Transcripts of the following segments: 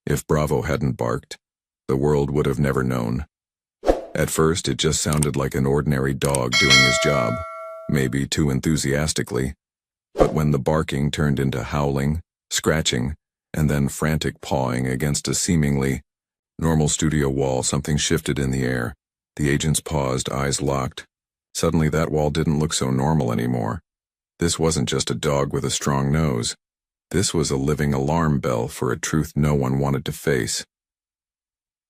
If Bravo hadn't barked, the world would have never known. At first, it just sounded like an ordinary dog doing his job, maybe too enthusiastically. But when the barking turned into howling, scratching, and then frantic pawing against a seemingly normal studio wall, something shifted in the air. The agents paused, eyes locked. Suddenly that wall didn't look so normal anymore. This wasn't just a dog with a strong nose. This was a living alarm bell for a truth no one wanted to face.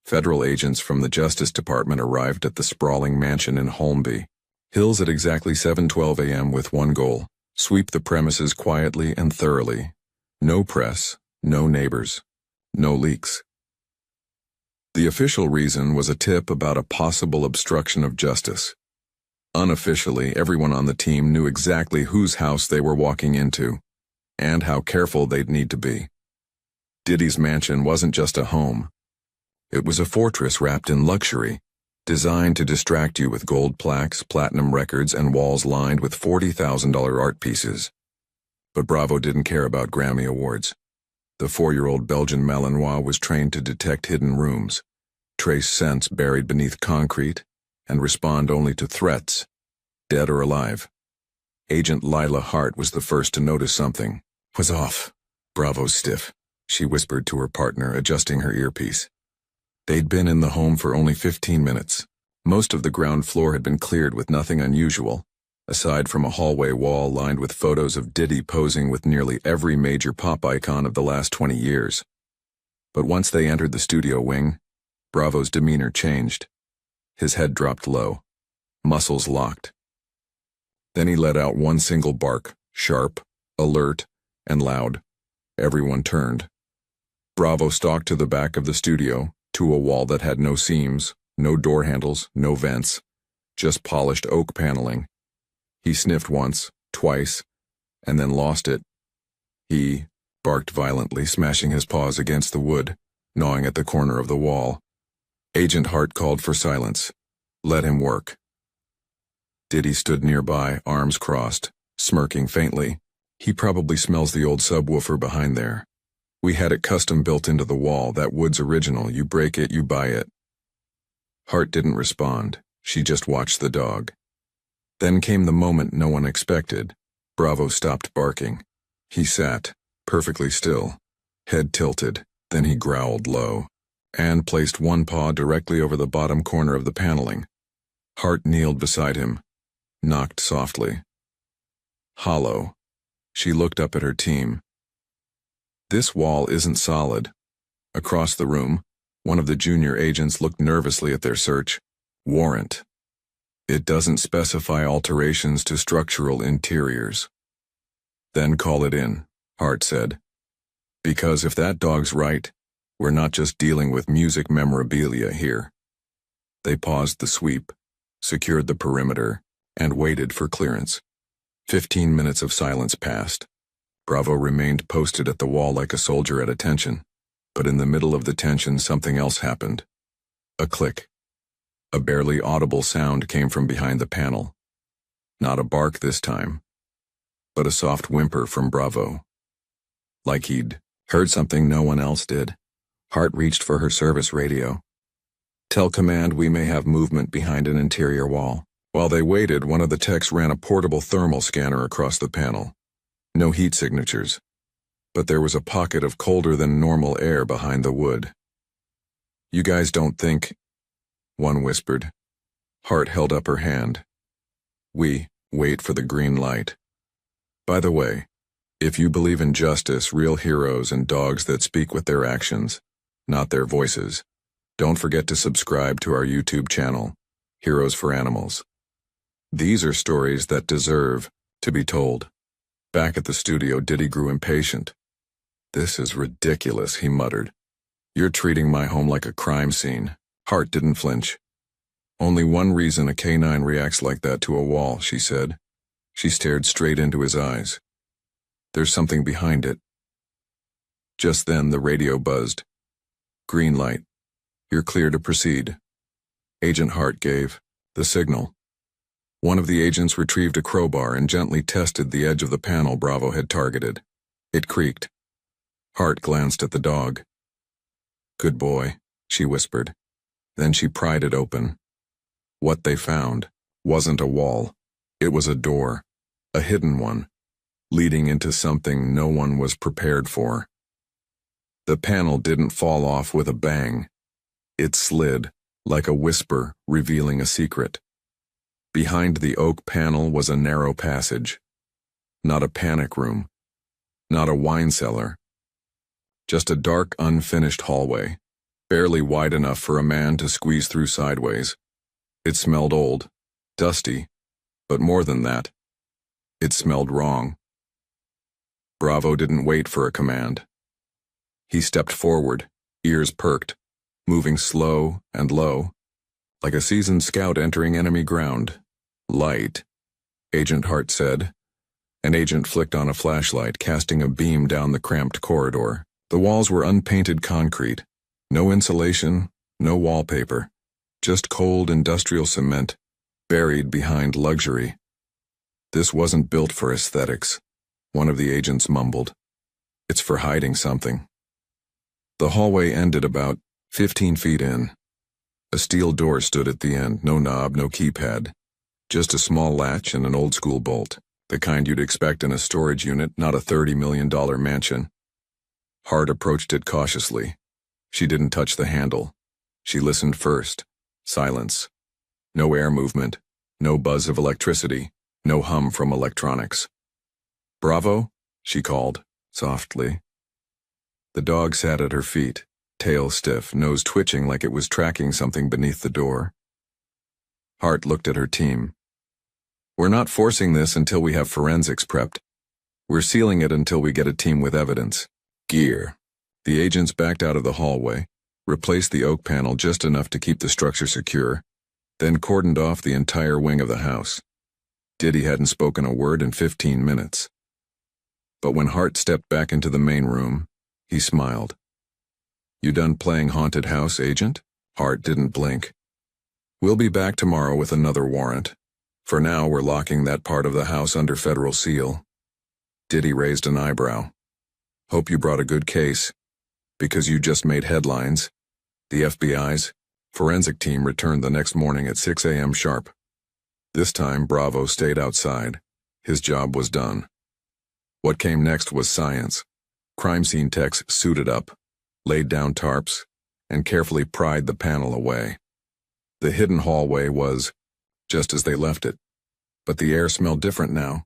Federal agents from the Justice Department arrived at the sprawling mansion in Holmby Hills at exactly 7:12 a.m. with one goal: sweep the premises quietly and thoroughly. No press, no neighbors, no leaks. The official reason was a tip about a possible obstruction of justice. Unofficially, everyone on the team knew exactly whose house they were walking into, and how careful they'd need to be. Diddy's mansion wasn't just a home. It was a fortress wrapped in luxury, designed to distract you with gold plaques, platinum records, and walls lined with $40,000 art pieces. But Bravo didn't care about Grammy Awards. The 4-year-old Belgian Malinois was trained to detect hidden rooms, trace scents buried beneath concrete, and respond only to threats, dead or alive. Agent Lila Hart was the first to notice something was off. Bravo's stiff, she whispered to her partner, adjusting her earpiece. They'd been in the home for only 15 minutes. Most of the ground floor had been cleared with nothing unusual, aside from a hallway wall lined with photos of Diddy posing with nearly every major pop icon of the last 20 years. But once they entered the studio wing, Bravo's demeanor changed. His head dropped low, muscles locked. Then he let out one single bark, sharp, alert, and loud. Everyone turned. Bravo stalked to the back of the studio, to a wall that had no seams, no door handles, no vents, just polished oak paneling. He sniffed once, twice, and then lost it. He barked violently, smashing his paws against the wood, gnawing at the corner of the wall. Agent Hart called for silence. Let him work. Diddy stood nearby, arms crossed, smirking faintly. He probably smells the old subwoofer behind there. We had it custom built into the wall, that wood's original. You break it, you buy it. Hart didn't respond. She just watched the dog. Then came the moment no one expected. Bravo stopped barking. He sat, perfectly still, head tilted. Then he growled low, and placed one paw directly over the bottom corner of the paneling. Hart kneeled beside him, knocked softly. Hollow. She looked up at her team. This wall isn't solid. Across the room, one of the junior agents looked nervously at their search warrant. It doesn't specify alterations to structural interiors. Then call it in, Hart said. Because if that dog's right, we're not just dealing with music memorabilia here. They paused the sweep, secured the perimeter, and waited for clearance. 15 minutes of silence passed. Bravo remained posted at the wall like a soldier at attention, but in the middle of the tension something else happened. A click. A barely audible sound came from behind the panel. Not a bark this time, but a soft whimper from Bravo. Like he'd heard something no one else did. Hart reached for her service radio. Tell command we may have movement behind an interior wall. While they waited, one of the techs ran a portable thermal scanner across the panel. No heat signatures, but there was a pocket of colder than normal air behind the wood. You guys don't think, one whispered. Hart held up her hand. We wait for the green light. By the way, if you believe in justice, real heroes, and dogs that speak with their actions, not their voices, don't forget to subscribe to our YouTube channel, Heroes for Animals. These are stories that deserve to be told. Back at the studio, Diddy grew impatient. This is ridiculous, he muttered. You're treating my home like a crime scene. Hart didn't flinch. Only one reason a canine reacts like that to a wall, she said. She stared straight into his eyes. There's something behind it. Just then the radio buzzed. Green light. You're clear to proceed. Agent Hart gave the signal. One of the agents retrieved a crowbar and gently tested the edge of the panel Bravo had targeted. It creaked. Hart glanced at the dog. Good boy, she whispered. Then she pried it open. What they found wasn't a wall. It was a door, a hidden one, leading into something no one was prepared for. The panel didn't fall off with a bang. It slid, like a whisper revealing a secret. Behind the oak panel was a narrow passage. Not a panic room. Not a wine cellar. Just a dark, unfinished hallway, barely wide enough for a man to squeeze through sideways. It smelled old, dusty, but more than that, it smelled wrong. Bravo didn't wait for a command. He stepped forward, ears perked, moving slow and low, like a seasoned scout entering enemy ground. Light, Agent Hart said. An agent flicked on a flashlight, casting a beam down the cramped corridor. The walls were unpainted concrete. No insulation, no wallpaper. Just cold industrial cement, buried behind luxury. This wasn't built for aesthetics, one of the agents mumbled. It's for hiding something. The hallway ended about 15 feet in. A steel door stood at the end, no knob, no keypad. Just a small latch and an old-school bolt, the kind you'd expect in a storage unit, not a $30 million mansion. Hart approached it cautiously. She didn't touch the handle. She listened first. Silence. No air movement. No buzz of electricity. No hum from electronics. "Bravo?" she called, softly. The dog sat at her feet, tail stiff, nose twitching like it was tracking something beneath the door. Hart looked at her team. "We're not forcing this until we have forensics prepped. We're sealing it until we get a team with evidence. Gear." The agents backed out of the hallway, replaced the oak panel just enough to keep the structure secure, then cordoned off the entire wing of the house. Diddy hadn't spoken a word in 15 minutes. But when Hart stepped back into the main room, he smiled. "You done playing haunted house, Agent?" Hart didn't blink. "We'll be back tomorrow with another warrant. For now, we're locking that part of the house under federal seal." Diddy raised an eyebrow. "Hope you brought a good case, because you just made headlines." The FBI's forensic team returned the next morning at 6 a.m. sharp. This time, Bravo stayed outside. His job was done. What came next was science. Crime scene techs suited up, laid down tarps, and carefully pried the panel away. The hidden hallway was just as they left it, but the air smelled different now.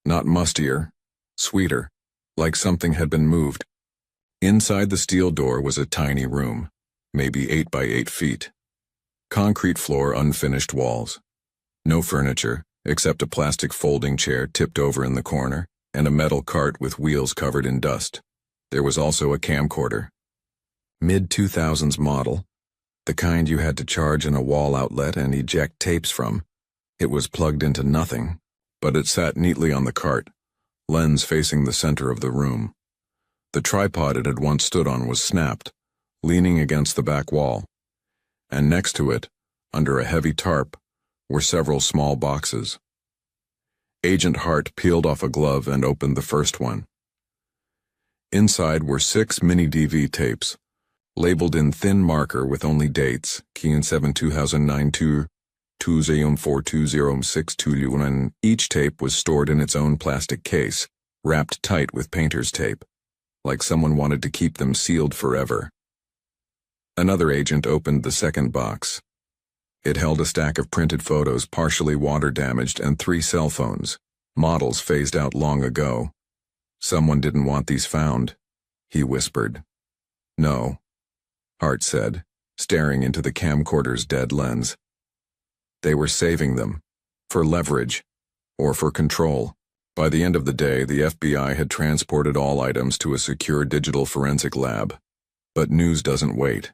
Not mustier, sweeter, like something had been moved. Inside the steel door was a tiny room, maybe 8 by 8 feet. Concrete floor, unfinished walls. No furniture, except a plastic folding chair tipped over in the corner, and a metal cart with wheels covered in dust. There was also a camcorder. Mid-2000s model, the kind you had to charge in a wall outlet and eject tapes from. It was plugged into nothing, but it sat neatly on the cart, lens facing the center of the room. The tripod it had once stood on was snapped, leaning against the back wall, and next to it, under a heavy tarp, were several small boxes. Agent Hart peeled off a glove and opened the first one. Inside were 6 mini-DV tapes, labeled in thin marker with only dates, Kien 7 2009 2 204206 and each tape was stored in its own plastic case, wrapped tight with painter's tape, like someone wanted to keep them sealed forever. Another agent opened the second box. It held a stack of printed photos partially water-damaged and 3 cell phones, models phased out long ago. "Someone didn't want these found," he whispered. "No," Hart said, staring into the camcorder's dead lens. "They were saving them, for leverage, or for control." By the end of the day, the FBI had transported all items to a secure digital forensic lab. But news doesn't wait.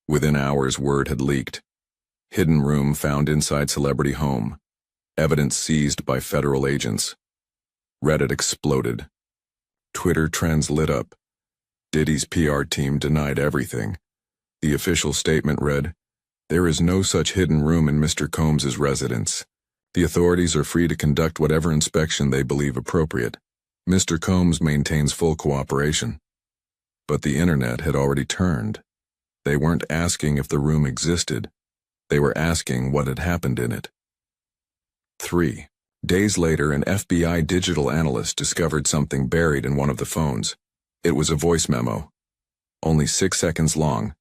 Within hours, word had leaked. Hidden room found inside celebrity home. Evidence seized by federal agents. Reddit exploded. Twitter trends lit up. Diddy's PR team denied everything. The official statement read, "There is no such hidden room in Mr. Combs's residence. The authorities are free to conduct whatever inspection they believe appropriate. Mr. Combs maintains full cooperation." But the internet had already turned. They weren't asking if the room existed. They were asking what had happened in it. 3 days later, an FBI digital analyst discovered something buried in one of the phones. It was a voice memo. Only 6 seconds long.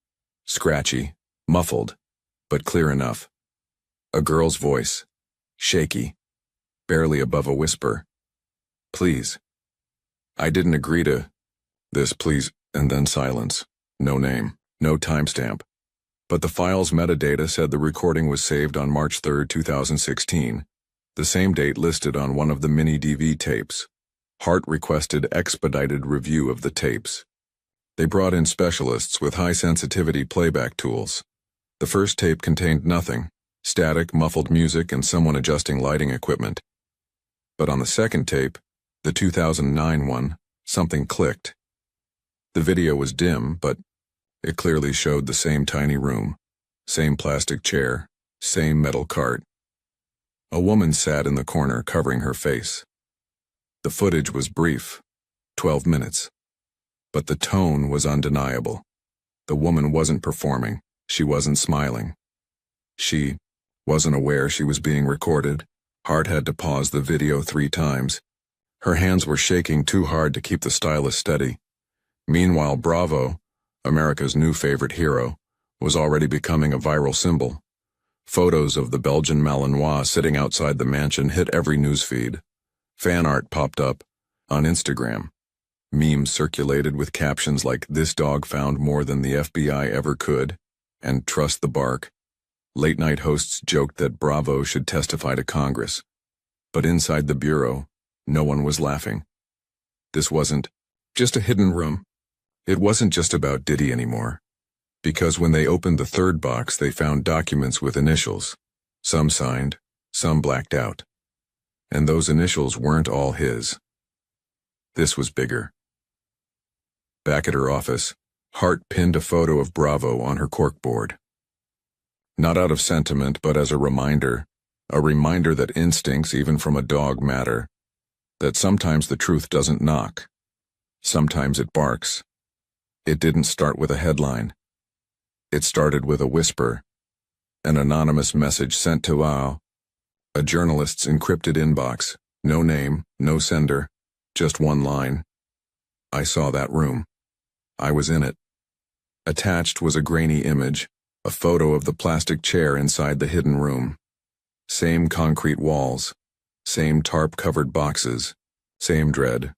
Scratchy, muffled, but clear enough. A girl's voice. Shaky. Barely above a whisper. Please. I didn't agree to this, please, and then silence. No name, no timestamp. But the file's metadata said the recording was saved on March 3, 2016, the same date listed on one of the mini DV tapes. Hart requested expedited review of the tapes. They brought in specialists with high-sensitivity playback tools. The first tape contained nothing, static, muffled music, and someone adjusting lighting equipment. But on the second tape, the 2009 one, something clicked. The video was dim, but it clearly showed the same tiny room, same plastic chair, same metal cart. A woman sat in the corner covering her face. The footage was brief, 12 minutes. But the tone was undeniable. The woman wasn't performing. She wasn't smiling. She wasn't aware she was being recorded. Hart had to pause the video 3 times. Her hands were shaking too hard to keep the stylus steady. Meanwhile, Bravo, America's new favorite hero, was already becoming a viral symbol. Photos of the Belgian Malinois sitting outside the mansion hit every newsfeed. Fan art popped up on Instagram. Memes circulated with captions like "This dog found more than the FBI ever could," and "Trust the bark." Late-night hosts joked that Bravo should testify to Congress. But inside the bureau, no one was laughing. This wasn't just a hidden room. It wasn't just about Diddy anymore. Because when they opened the third box, they found documents with initials. Some signed, some blacked out. And those initials weren't all his. This was bigger. Back at her office, Hart pinned a photo of Bravo on her corkboard. Not out of sentiment, but as a reminder that instincts, even from a dog, matter. That sometimes the truth doesn't knock. Sometimes it barks. It didn't start with a headline. It started with a whisper. An anonymous message sent to a journalist's encrypted inbox. No name, no sender, just one line. I saw that room. I was in it. Attached was a grainy image, a photo of the plastic chair inside the hidden room. Same concrete walls, same tarp-covered boxes, same dread.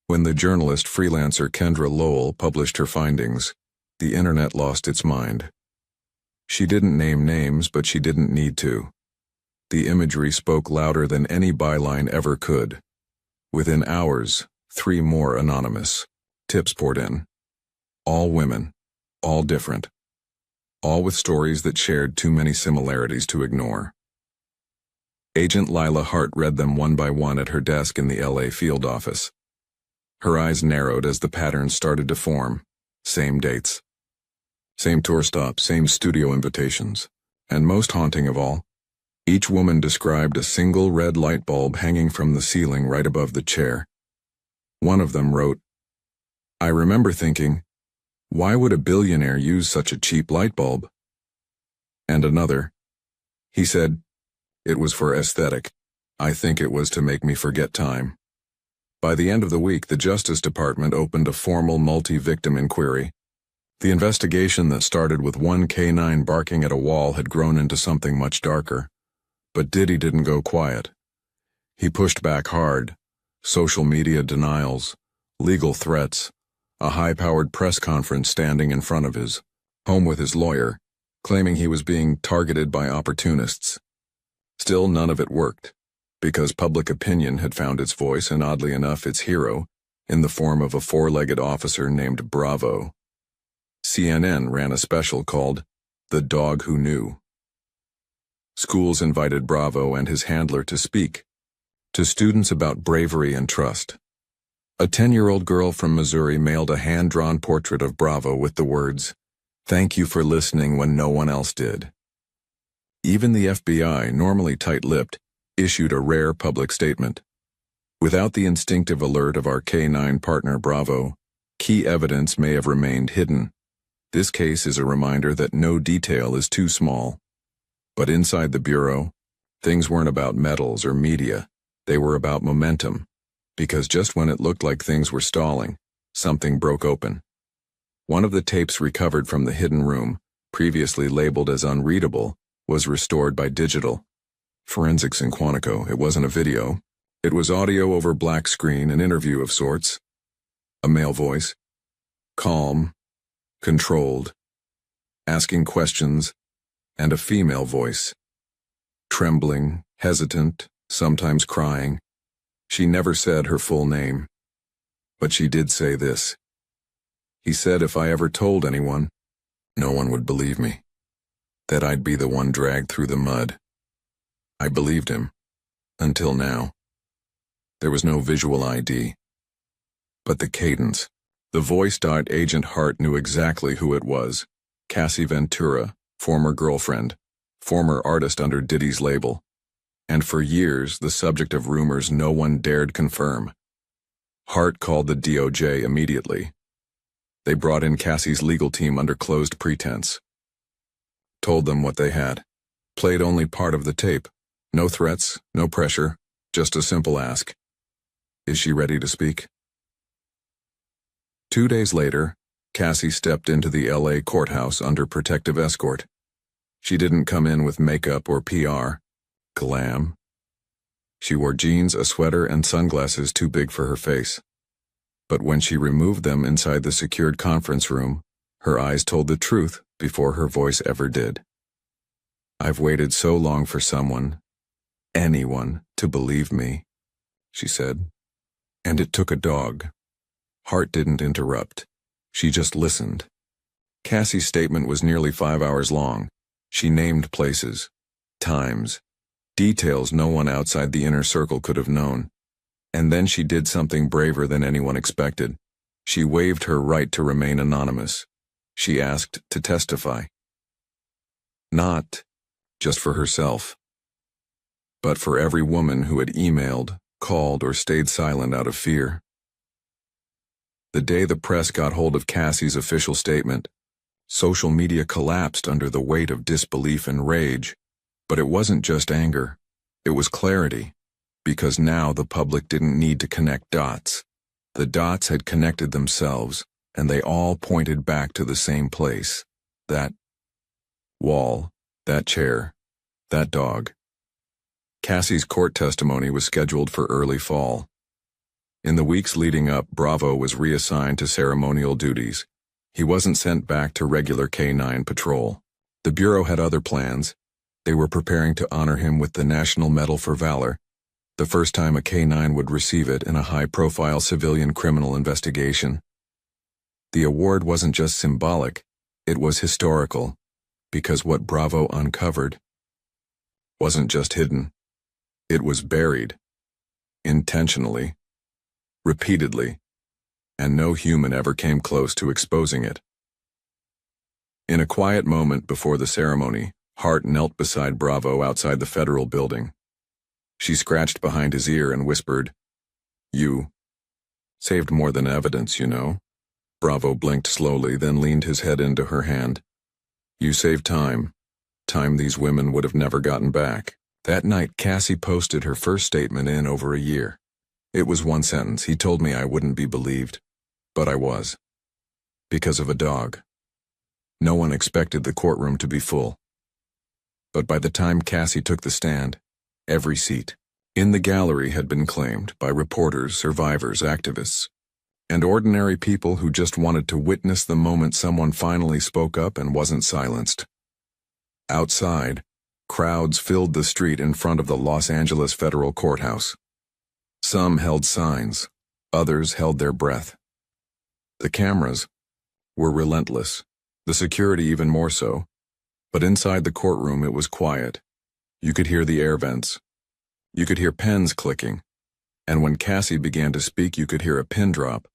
When the journalist freelancer Kendra Lowell published her findings, the internet lost its mind. She didn't name names, but she didn't need to. The imagery spoke louder than any byline ever could. Within hours, 3 more anonymous tips poured in. All women, all different. All with stories that shared too many similarities to ignore. Agent Lila Hart read them one by one at her desk in the LA field office. Her eyes narrowed as the patterns started to form. Same dates. Same tour stops, same studio invitations. And most haunting of all, each woman described a single red light bulb hanging from the ceiling right above the chair. One of them wrote, "I remember thinking, why would a billionaire use such a cheap light bulb?" And another, he said, "It was for aesthetic. I think it was to make me forget time." By the end of the week, the Justice Department opened a formal multi-victim inquiry. The investigation that started with one canine barking at a wall had grown into something much darker. But Diddy didn't go quiet. He pushed back hard. Social media denials, legal threats, a high-powered press conference standing in front of his home with his lawyer, claiming he was being targeted by opportunists. Still, none of it worked, because public opinion had found its voice, and oddly enough, its hero, in the form of a 4-legged officer named Bravo. CNN ran a special called "The Dog Who Knew." Schools invited Bravo and his handler to speak to students about bravery and trust. A 10-year-old girl from Missouri mailed a hand-drawn portrait of Bravo with the words, "Thank you for listening when no one else did." Even the FBI, normally tight-lipped, issued a rare public statement. Without the instinctive alert of our K9 partner Bravo, Key evidence may have remained hidden. This case is a reminder that no detail is too small. But inside the Bureau, things weren't about medals or media. They were about momentum. Because just when it looked like things were stalling, something broke open. One of the tapes recovered from the hidden room, previously labeled as unreadable, was restored by digital. Forensics in Quantico. It wasn't a video. It was audio over black screen, an interview of sorts. A male voice. Calm, controlled, asking questions, and a female voice. Trembling, hesitant, sometimes crying. She never said her full name. But she did say this. He said if I ever told anyone, no one would believe me. That I'd be the one dragged through the mud. I believed him. Until now. There was no visual ID. But the cadence. The voice. Agent Hart knew exactly who it was. Cassie Ventura, former girlfriend, former artist under Diddy's label. And for years, the subject of rumors no one dared confirm. Hart called the DOJ immediately. They brought in Cassie's legal team under closed pretense. Told them what they had. Played only part of the tape. No threats, no pressure, just a simple ask. Is she ready to speak? 2 days later, Cassie stepped into the LA courthouse under protective escort. She didn't come in with makeup or PR. Glam. She wore jeans, a sweater, and sunglasses too big for her face. But when she removed them inside the secured conference room, her eyes told the truth before her voice ever did. I've waited so long for someone, anyone, to believe me, she said. And it took a dog. Hart didn't interrupt. She just listened. Cassie's statement was nearly 5 hours long. She named places, times, details no one outside the inner circle could have known. And then she did something braver than anyone expected. She waived her right to remain anonymous. She asked to testify. Not just for herself, but for every woman who had emailed, called, or stayed silent out of fear. The day the press got hold of Cassie's official statement, social media collapsed under the weight of disbelief and rage. But it wasn't just anger. It was clarity. Because now the public didn't need to connect dots. The dots had connected themselves, and they all pointed back to the same place. That wall, that chair, that dog. Cassie's court testimony was scheduled for early fall. In the weeks leading up, Bravo was reassigned to ceremonial duties. He wasn't sent back to regular K-9 patrol. The Bureau had other plans. They were preparing to honor him with the National Medal for Valor, the first time a K-9 would receive it in a high-profile civilian criminal investigation. The award wasn't just symbolic, it was historical, because what Bravo uncovered wasn't just hidden. It was buried, intentionally, repeatedly, and no human ever came close to exposing it. In a quiet moment before the ceremony, Hart knelt beside Bravo outside the federal building. She scratched behind his ear and whispered, "You saved more than evidence, you know." Bravo blinked slowly, then leaned his head into her hand. "You saved time. Time these women would have never gotten back." That night, Cassie posted her first statement in over a year. It was one sentence. He told me I wouldn't be believed. But I was. Because of a dog. No one expected the courtroom to be full. But by the time Cassie took the stand, every seat in the gallery had been claimed by reporters, survivors, activists, and ordinary people who just wanted to witness the moment someone finally spoke up and wasn't silenced. Outside, crowds filled the street in front of the Los Angeles Federal Courthouse. Some held signs, others held their breath. The cameras were relentless, the security even more so, but inside the courtroom it was quiet. You could hear the air vents. You could hear pens clicking, and when Cassie began to speak you could hear a pin drop.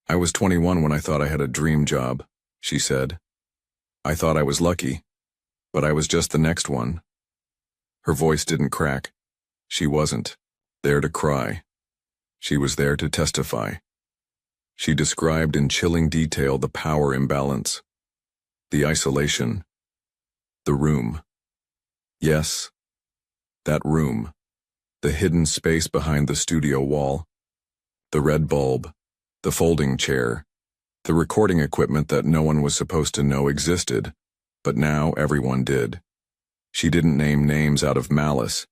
"I was 21 when I thought I had a dream job," she said. "I thought I was lucky, but I was just the next one." Her voice didn't crack. She wasn't there to cry. She was there to testify. She described in chilling detail the power imbalance, the isolation, the room. Yes, that room, the hidden space behind the studio wall, the red bulb, the folding chair, the recording equipment that no one was supposed to know existed, but now everyone did. She didn't name names out of malice.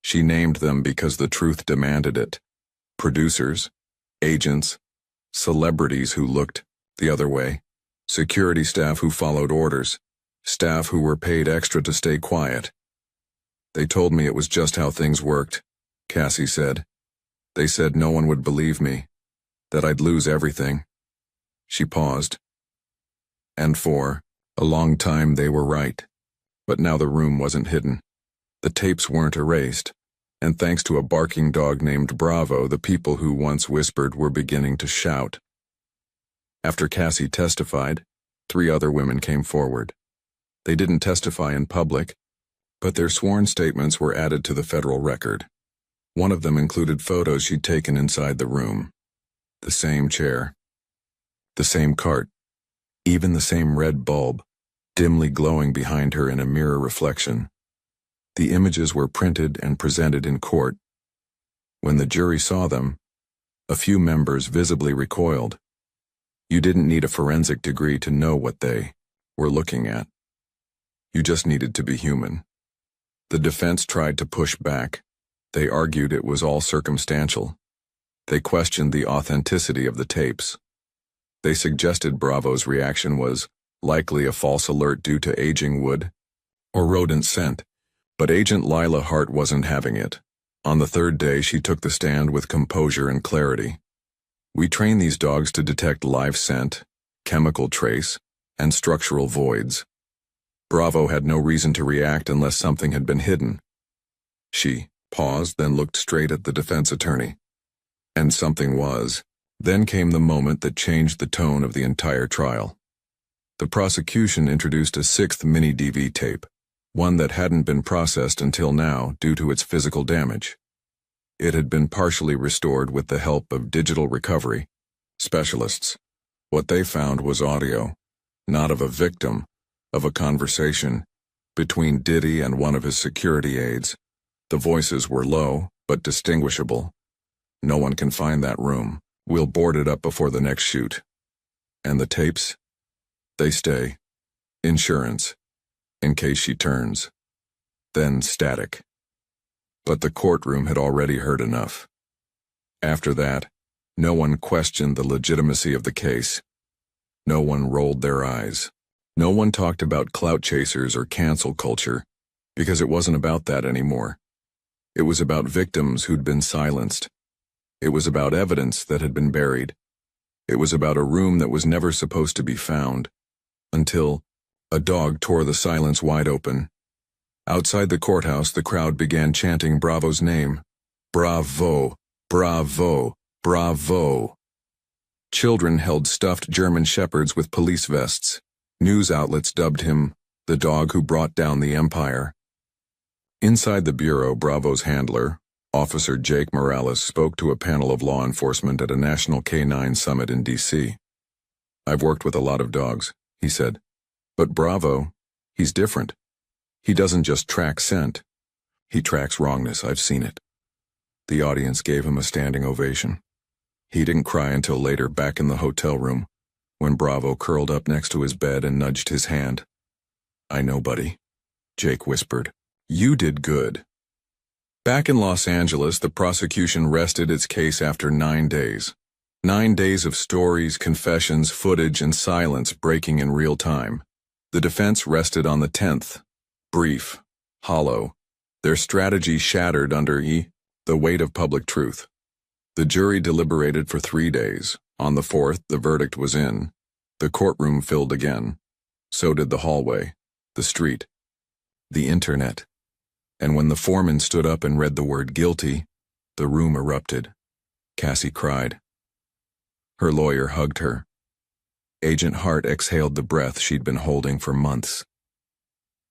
She named them because the truth demanded it. Producers, agents, celebrities who looked the other way, security staff who followed orders, staff who were paid extra to stay quiet. They told me it was just how things worked, Cassie said. They said no one would believe me, that I'd lose everything. She paused. And for a long time they were right. But now the room wasn't hidden. The tapes weren't erased. And thanks to a barking dog named Bravo, the people who once whispered were beginning to shout. After Cassie testified, 3 other women came forward. They didn't testify in public, but their sworn statements were added to the federal record. One of them included photos she'd taken inside the room. The same chair, the same cart, even the same red bulb, dimly glowing behind her in a mirror reflection. The images were printed and presented in court. When the jury saw them, a few members visibly recoiled. You didn't need a forensic degree to know what they were looking at. You just needed to be human. The defense tried to push back. They argued it was all circumstantial. They questioned the authenticity of the tapes. They suggested Bravo's reaction was likely a false alert due to aging wood or rodent scent. But Agent Lila Hart wasn't having it. On the 3rd day, she took the stand with composure and clarity. We train these dogs to detect live scent, chemical trace, and structural voids. Bravo had no reason to react unless something had been hidden. She paused, then looked straight at the defense attorney. And something was. Then came the moment that changed the tone of the entire trial. The prosecution introduced a 6th mini-DV tape, one that hadn't been processed until now due to its physical damage. It had been partially restored with the help of digital recovery specialists. What they found was audio, not of a victim, of a conversation between Diddy and one of his security aides. The voices were low, but distinguishable. No one can find that room. We'll board it up before the next shoot. And the tapes? They stay. Insurance. In case she turns. Then static. But the courtroom had already heard enough. After that, no one questioned the legitimacy of the case. No one rolled their eyes. No one talked about clout chasers or cancel culture, because it wasn't about that anymore. It was about victims who'd been silenced. It was about evidence that had been buried. It was about a room that was never supposed to be found. Until a dog tore the silence wide open. Outside the courthouse, the crowd began chanting Bravo's name. Bravo, bravo, bravo. Children held stuffed German shepherds with police vests. News outlets dubbed him the dog who brought down the empire. Inside the bureau, Bravo's handler, Officer Jake Morales, spoke to a panel of law enforcement at a national K9 summit in D.C. I've worked with a lot of dogs, he said. But Bravo, he's different. He doesn't just track scent. He tracks wrongness. I've seen it. The audience gave him a standing ovation. He didn't cry until later, back in the hotel room, when Bravo curled up next to his bed and nudged his hand. I know, buddy, Jake whispered. You did good. Back in Los Angeles, the prosecution rested its case after 9 days. 9 days of stories, confessions, footage, and silence breaking in real time. The defense rested on the 10th. Brief, hollow, their strategy shattered under the weight of public truth. The jury deliberated for 3 days. On the 4th, the verdict was in. The courtroom filled again. So did the hallway, the street, the internet. And when the foreman stood up and read the word guilty, the room erupted. Cassie cried. Her lawyer hugged her. Agent Hart exhaled the breath she'd been holding for months.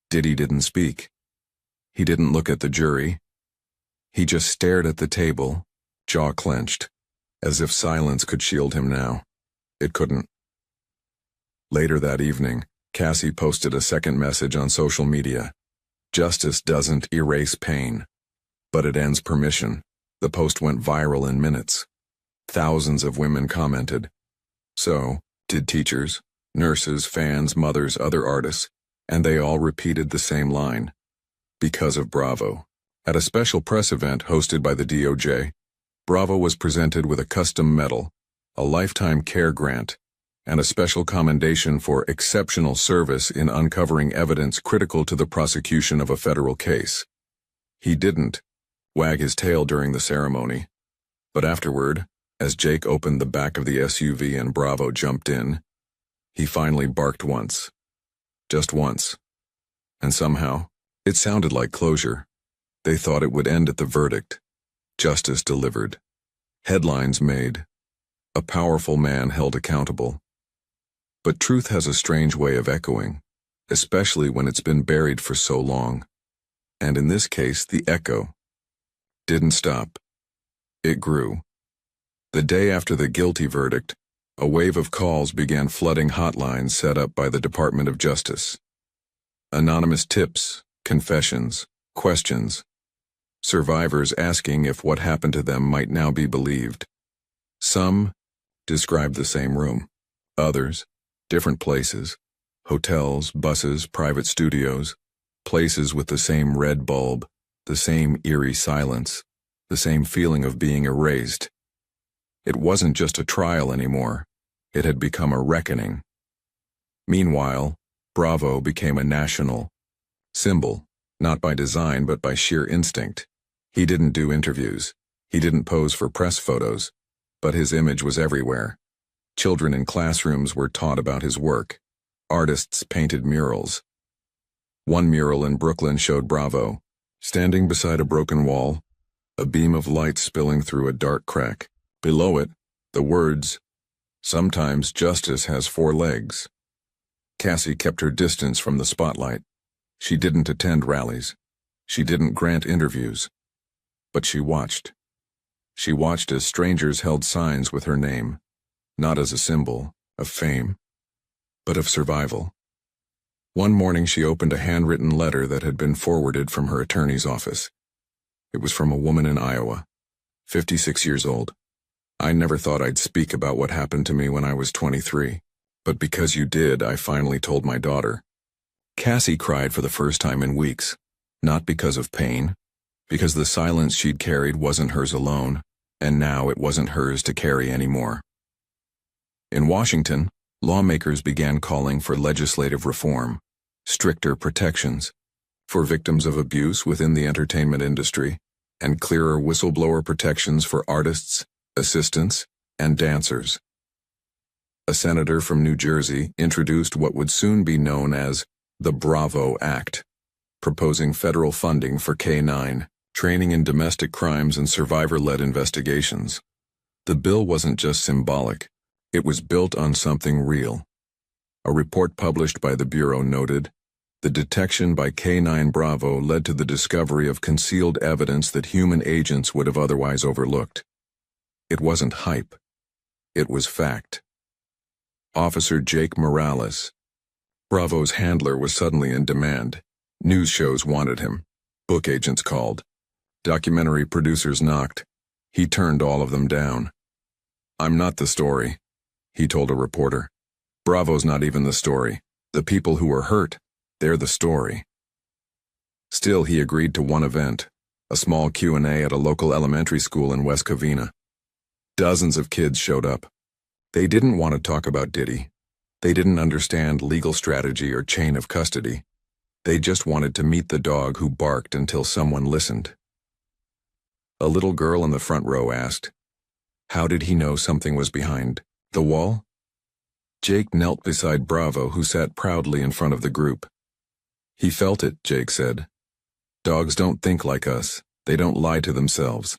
Diddy didn't speak. He didn't look at the jury. He just stared at the table, jaw clenched, as if silence could shield him now. It couldn't. Later that evening, Cassie posted a second message on social media. Justice doesn't erase pain, but it ends permission. The post went viral in minutes. Thousands of women commented. So, did teachers, nurses, fans, mothers, other artists, and they all repeated the same line. Because of Bravo. At a special press event hosted by the DOJ, Bravo was presented with a custom medal, a lifetime care grant, and a special commendation for exceptional service in uncovering evidence critical to the prosecution of a federal case. He didn't wag his tail during the ceremony, but afterward, as Jake opened the back of the SUV and Bravo jumped in, he finally barked once. Just once. And somehow, it sounded like closure. They thought it would end at the verdict. Justice delivered. Headlines made. A powerful man held accountable. But truth has a strange way of echoing, especially when it's been buried for so long. And in this case, the echo didn't stop. It grew. The day after the guilty verdict, a wave of calls began flooding hotlines set up by the Department of Justice. Anonymous tips, confessions, questions. Survivors asking if what happened to them might now be believed. Some described the same room. Others, different places. Hotels, buses, private studios. Places with the same red bulb, the same eerie silence, the same feeling of being erased. It wasn't just a trial anymore. It had become a reckoning. Meanwhile, Bravo became a national symbol, not by design but by sheer instinct. He didn't do interviews. He didn't pose for press photos. But his image was everywhere. Children in classrooms were taught about his work. Artists painted murals. One mural in Brooklyn showed Bravo, standing beside a broken wall, a beam of light spilling through a dark crack. Below it, the words, "Sometimes justice has 4 legs." Cassie kept her distance from the spotlight. She didn't attend rallies. She didn't grant interviews. But she watched. She watched as strangers held signs with her name, not as a symbol of fame, but of survival. One morning she opened a handwritten letter that had been forwarded from her attorney's office. It was from a woman in Iowa, 56 years old. "I never thought I'd speak about what happened to me when I was 23. But because you did, I finally told my daughter." Cassie cried for the first time in weeks, not because of pain, because the silence she'd carried wasn't hers alone, and now it wasn't hers to carry anymore. In Washington, lawmakers began calling for legislative reform, stricter protections for victims of abuse within the entertainment industry, and clearer whistleblower protections for artists, assistants, and dancers. A senator from New Jersey introduced what would soon be known as the Bravo Act, proposing federal funding for K-9, training in domestic crimes and survivor-led investigations. The bill wasn't just symbolic, it was built on something real. A report published by the Bureau noted, the detection by K-9 Bravo led to the discovery of concealed evidence that human agents would have otherwise overlooked. It wasn't hype. It was fact. Officer Jake Morales, Bravo's handler, was suddenly in demand. News shows wanted him. Book agents called. Documentary producers knocked. He turned all of them down. "I'm not the story," he told a reporter. "Bravo's not even the story. The people who were hurt, they're the story." Still, he agreed to one event, a small Q&A at a local elementary school in West Covina. Dozens of kids showed up. They didn't want to talk about Diddy. They didn't understand legal strategy or chain of custody. They just wanted to meet the dog who barked until someone listened. A little girl in the front row asked, "How did he know something was behind the wall?" Jake knelt beside Bravo, who sat proudly in front of the group. "He felt it," Jake said. "Dogs don't think like us. They don't lie to themselves.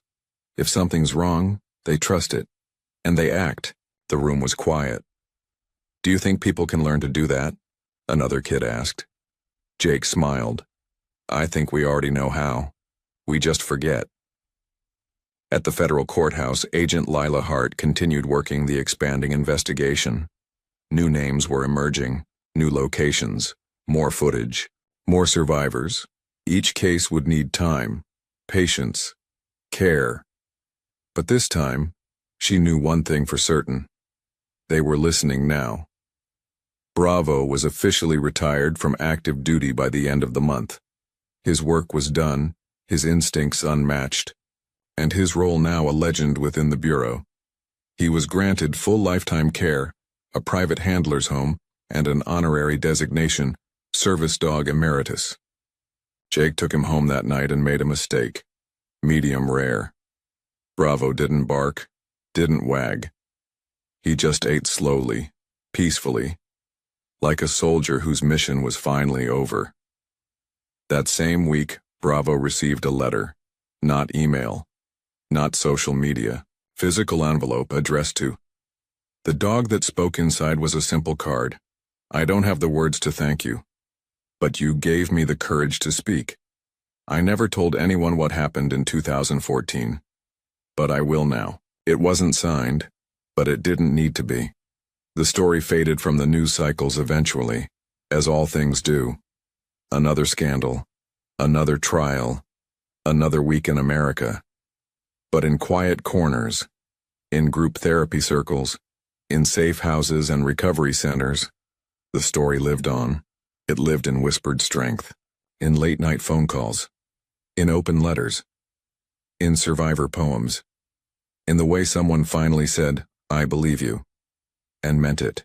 If something's wrong, they trust it. And they act." The room was quiet. "Do you think people can learn to do that?" another kid asked. Jake smiled. "I think we already know how. We just forget." At the federal courthouse, Agent Lila Hart continued working the expanding investigation. New names were emerging, new locations, more footage, more survivors. Each case would need time, patience, care. But this time, she knew one thing for certain. They were listening now. Bravo was officially retired from active duty by the end of the month. His work was done, his instincts unmatched, and his role now a legend within the Bureau. He was granted full lifetime care, a private handler's home, and an honorary designation, Service Dog Emeritus. Jake took him home that night and made a mistake. Medium rare. Bravo didn't bark, didn't wag. He just ate slowly, peacefully, like a soldier whose mission was finally over. That same week, Bravo received a letter, not email, not social media, physical envelope addressed to. The dog that spoke inside was a simple card. I don't have the words to thank you, but you gave me the courage to speak. I never told anyone what happened in 2014, but I will now. It wasn't signed, but it didn't need to be. The story faded from the news cycles eventually, as all things do. Another scandal, another trial, another week in America. But in quiet corners, in group therapy circles, in safe houses and recovery centers, the story lived on. It lived in whispered strength, in late-night phone calls, in open letters, in survivor poems, in the way someone finally said, I believe you, and meant it.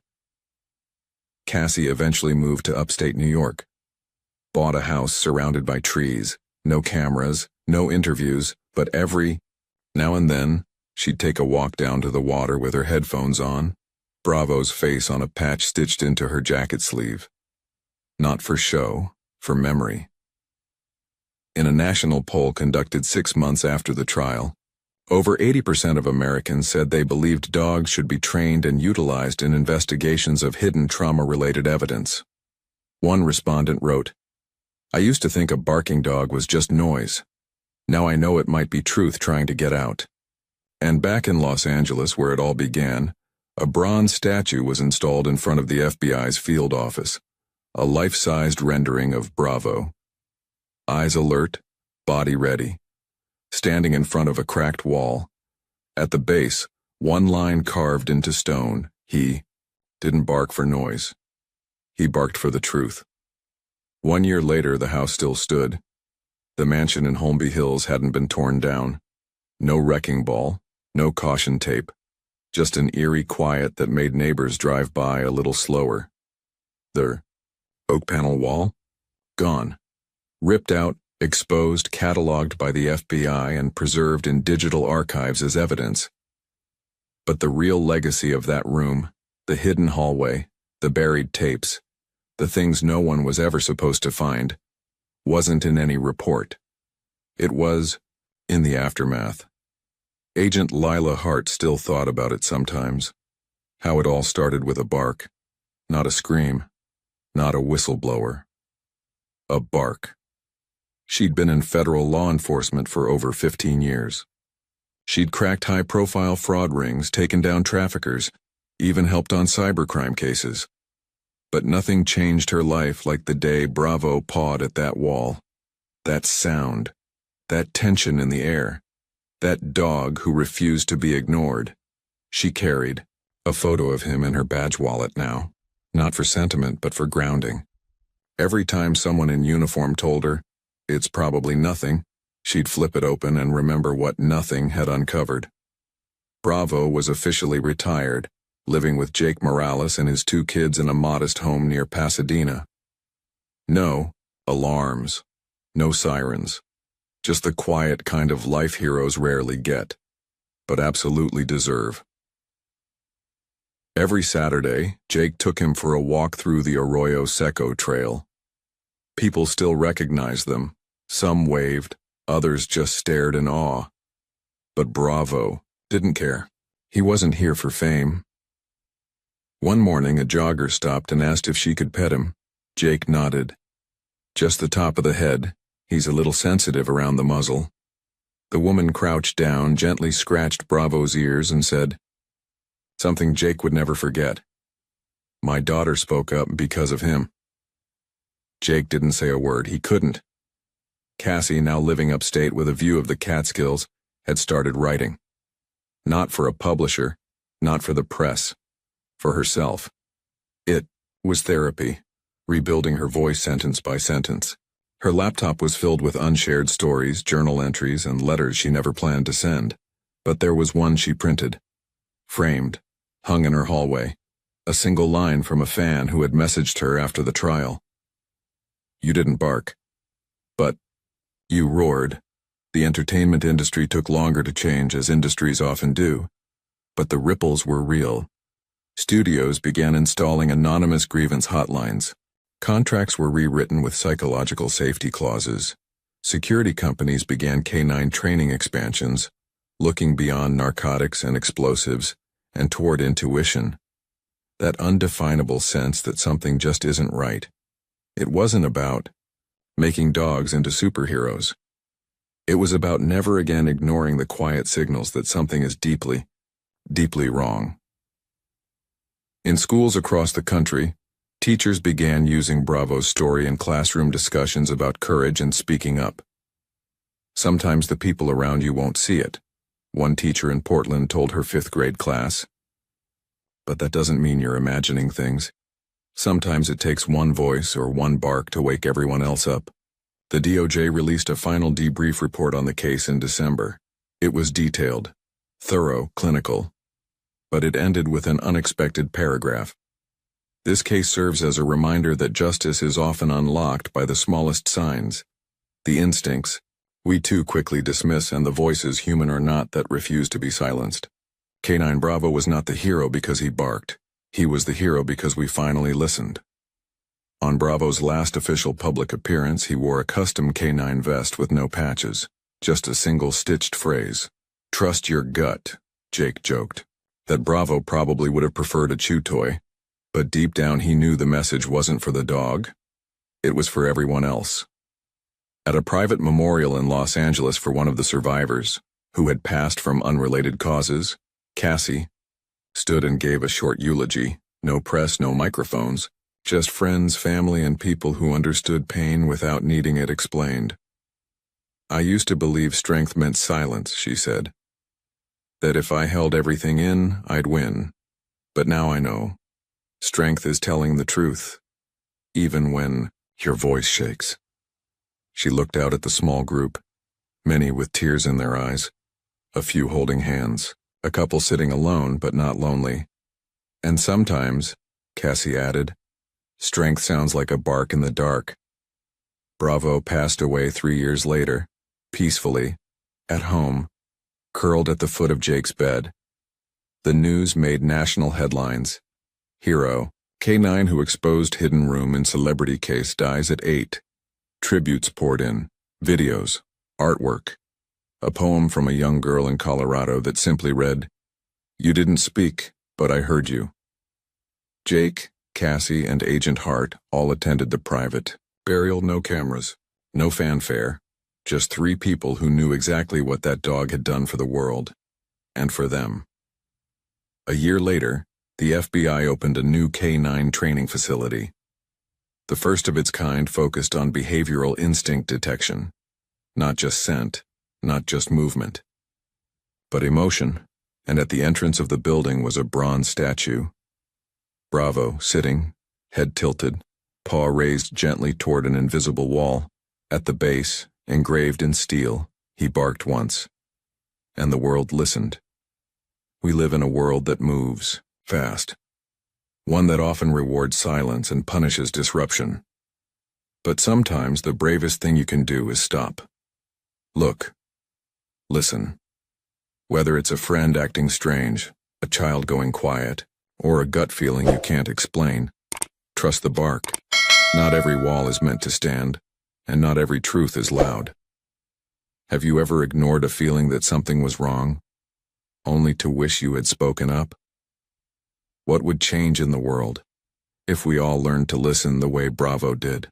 Cassie eventually moved to upstate New York, bought a house surrounded by trees, no cameras, no interviews, but every now and then, she'd take a walk down to the water with her headphones on, Bravo's face on a patch stitched into her jacket sleeve. Not for show, for memory. In a national poll conducted 6 months after the trial, over 80% of Americans said they believed dogs should be trained and utilized in investigations of hidden trauma-related evidence. One respondent wrote, I used to think a barking dog was just noise. Now I know it might be truth trying to get out. And back in Los Angeles, where it all began, a bronze statue was installed in front of the FBI's field office, a life-sized rendering of Bravo. Eyes alert, body ready, standing in front of a cracked wall. At the base, one line carved into stone, he didn't bark for noise. He barked for the truth. 1 year later, the house still stood. The mansion in Holmby Hills hadn't been torn down. No wrecking ball, no caution tape, just an eerie quiet that made neighbors drive by a little slower. The oak panel wall? Gone. Ripped out, exposed, cataloged by the FBI and preserved in digital archives as evidence. But the real legacy of that room, the hidden hallway, the buried tapes, the things no one was ever supposed to find, wasn't in any report. It was in the aftermath. Agent Lila Hart still thought about it sometimes. How it all started with a bark. Not a scream. Not a whistleblower. A bark. She'd been in federal law enforcement for over 15 years. She'd cracked high-profile fraud rings, taken down traffickers, even helped on cybercrime cases. But nothing changed her life like the day Bravo pawed at that wall. That sound. That tension in the air. That dog who refused to be ignored. She carried a photo of him in her badge wallet now. Not for sentiment, but for grounding. Every time someone in uniform told her, it's probably nothing, she'd flip it open and remember what nothing had uncovered. Bravo was officially retired, living with Jake Morales and his 2 kids in a modest home near Pasadena. No alarms, no sirens, just the quiet kind of life heroes rarely get, but absolutely deserve. Every Saturday, Jake took him for a walk through the Arroyo Seco Trail. People still recognized them. Some waved, others just stared in awe. But Bravo didn't care. He wasn't here for fame. One morning, a jogger stopped and asked if she could pet him. Jake nodded. Just the top of the head. He's a little sensitive around the muzzle. The woman crouched down, gently scratched Bravo's ears, and said, "Something Jake would never forget. My daughter spoke up because of him." Jake didn't say a word. He couldn't. Cassie, now living upstate with a view of the Catskills, had started writing. Not for a publisher, not for the press, for herself. It was therapy, rebuilding her voice sentence by sentence. Her laptop was filled with unshared stories, journal entries, and letters she never planned to send. But there was one she printed, framed, hung in her hallway, a single line from a fan who had messaged her after the trial. "You didn't bark, but you roared." The entertainment industry took longer to change, as industries often do, but the ripples were real. Studios began installing anonymous grievance hotlines. Contracts were rewritten with psychological safety clauses. Security companies began canine training expansions, looking beyond narcotics and explosives and toward intuition. That undefinable sense that something just isn't right. It wasn't about making dogs into superheroes. It was about never again ignoring the quiet signals that something is deeply, deeply wrong. In schools across the country, teachers began using Bravo's story in classroom discussions about courage and speaking up. "Sometimes the people around you won't see it," one teacher in Portland told her fifth-grade class. "But that doesn't mean you're imagining things. Sometimes it takes one voice or one bark to wake everyone else up." The DOJ released a final debrief report on the case in December. It was detailed, thorough, clinical, but it ended with an unexpected paragraph. "This case serves as a reminder that justice is often unlocked by the smallest signs, the instincts we too quickly dismiss, and the voices, human or not, that refuse to be silenced. Canine Bravo was not the hero because he barked. He was the hero because we finally listened." On Bravo's last official public appearance, he wore a custom canine vest with no patches, just a single stitched phrase, "Trust your gut," Jake joked. That Bravo probably would have preferred a chew toy, but deep down he knew the message wasn't for the dog. It was for everyone else. At a private memorial in Los Angeles for one of the survivors, who had passed from unrelated causes, Cassie stood and gave a short eulogy. No press, no microphones, just friends, family, and people who understood pain without needing it explained. "I used to believe strength meant silence," she said. "That if I held everything in, I'd win. But now I know. Strength is telling the truth, even when your voice shakes." She looked out at the small group, many with tears in their eyes, a few holding hands, a couple sitting alone but not lonely. "And sometimes," Cassie added, "strength sounds like a bark in the dark." Bravo passed away 3 years later, peacefully, at home, curled at the foot of Jake's bed. The news made national headlines. Hero, K9 who exposed hidden room in celebrity case dies at 8. Tributes poured in, videos, artwork. A poem from a young girl in Colorado that simply read, "You didn't speak, but I heard you." Jake, Cassie, and Agent Hart all attended the private burial. No cameras, no fanfare, just 3 people who knew exactly what that dog had done for the world, and for them. A year later, the FBI opened a new K9 training facility. The first of its kind focused on behavioral instinct detection, not just scent, not just movement, but emotion, and at the entrance of the building was a bronze statue. Bravo, sitting, head tilted, paw raised gently toward an invisible wall. At the base, engraved in steel, he barked once, and the world listened. We live in a world that moves fast, one that often rewards silence and punishes disruption. But sometimes the bravest thing you can do is stop. Look. Listen. Whether it's a friend acting strange, a child going quiet, or a gut feeling you can't explain, trust the bark. Not every wall is meant to stand, and not every truth is loud. Have you ever ignored a feeling that something was wrong, only to wish you had spoken up? What would change in the world if we all learned to listen the way Bravo did?